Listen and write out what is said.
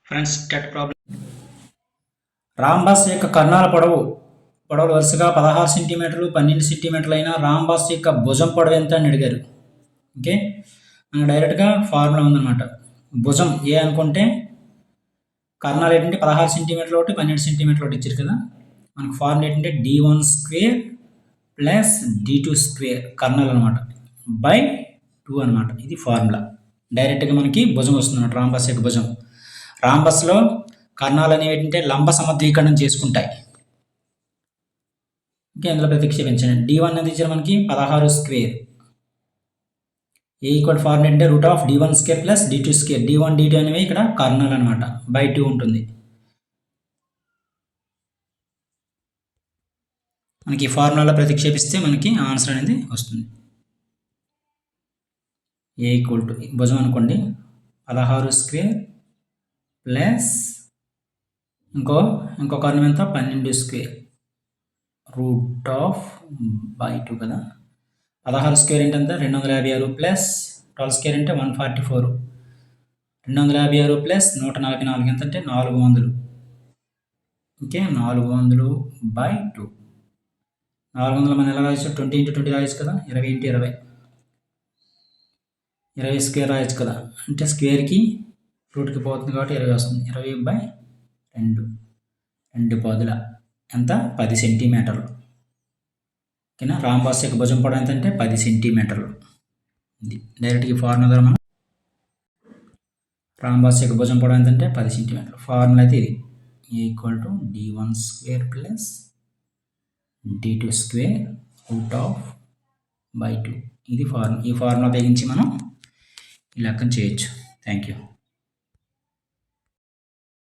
Friends TET problem. Rhombus యొక్క కర్ణాల పొడవులు వరుసగా 16 సెంటీమీటర్లు 12 సెంటీమీటర్లు అయినా రాంబస్ యొక్క భుజం పొడవు ఎంత అని అడిగారు. ఓకే, మనకు డైరెక్ట్గా ఫార్ములా ఉందన్నమాట. భుజం ఏ అనుకుంటే కర్ణాలు ఏంటంటే 16 సెంటీమీటర్లు ఒకటి 12 సెంటీమీటర్లు ఒకటి ఇచ్చారు కదా. మనకు ఫార్ములా ఏంటంటే d1 square plus d2 square కర్ణాలు అనమాట బై 2 అనమాట. ఇది ఫార్ములా. డైరెక్ట్గా మనకి భుజం వస్తుంది అన్నమాట, రాంబస్ యొక్క భుజం. రాంబస్లో కర్ణాలు అనేవి ఏంటంటే లంబ సమద్వీకరణం చేసుకుంటాయి. ఓకే, అందులో ప్రతిక్షేపించండి. d1 అనేది ఇచ్చారు మనకి 16 స్క్వేర్. ఏ ఈక్వల్ ఫార్ములా అంటే root of d1 square plus d2 square. d1 d2 అనేవి ఇక్కడ కర్ణాలు అనమాట, బై 2 ఉంటుంది. మనకి ఈ ఫార్ములాలో ప్రతిక్షేపిస్తే మనకి ఆన్సర్ అనేది వస్తుంది. ఏ ఈక్వల్ టు భుజం అనుకోండి 16 స్క్వేర్ ప్లస్ ఇంకో కర్ణం ఎంత 12 స్క్వేర్ రూట్ ఆఫ్ బై 2 కదా. 16 స్క్వేర్ ఏంటంటే 256 ప్లస్ 12 స్క్వేర్ అంటే 144. 256 ప్లస్ 144 ఎంత అంటే 400. Okay, 400 by 2. 400 మనం ఎలా రాయొచ్చు? 20 × 20 రాయొచ్చు కదా. 20 × 20 20 స్క్వేర్ రాయొచ్చు కదా. అంటే స్క్వేర్కి రూట్కి పోతుంది కాబట్టి 20 వస్తుంది. 20/2 2 పదుల ఎంత 10 సెంటీమీటర్లు. ఓకేనా. రాంబస్ యొక్క భుజం పొడవు ఎంత అంటే 10 సెంటీమీటర్లు. ఇది డైరెక్ట్గా ఫార్ములా ద్వారా మనం రాంబస్ యొక్క భుజం పొడవు ఎంత అంటే 10 సెంటీమీటర్లు. ఫార్ములా అయితే ఇది equal to d1 square plus d2 square root of by 2. ఇది ఫార్ములా. ఈ ఫార్ములా ఉపయోగించి మనం ఈ లెక్కను చేయొచ్చు. Thank you.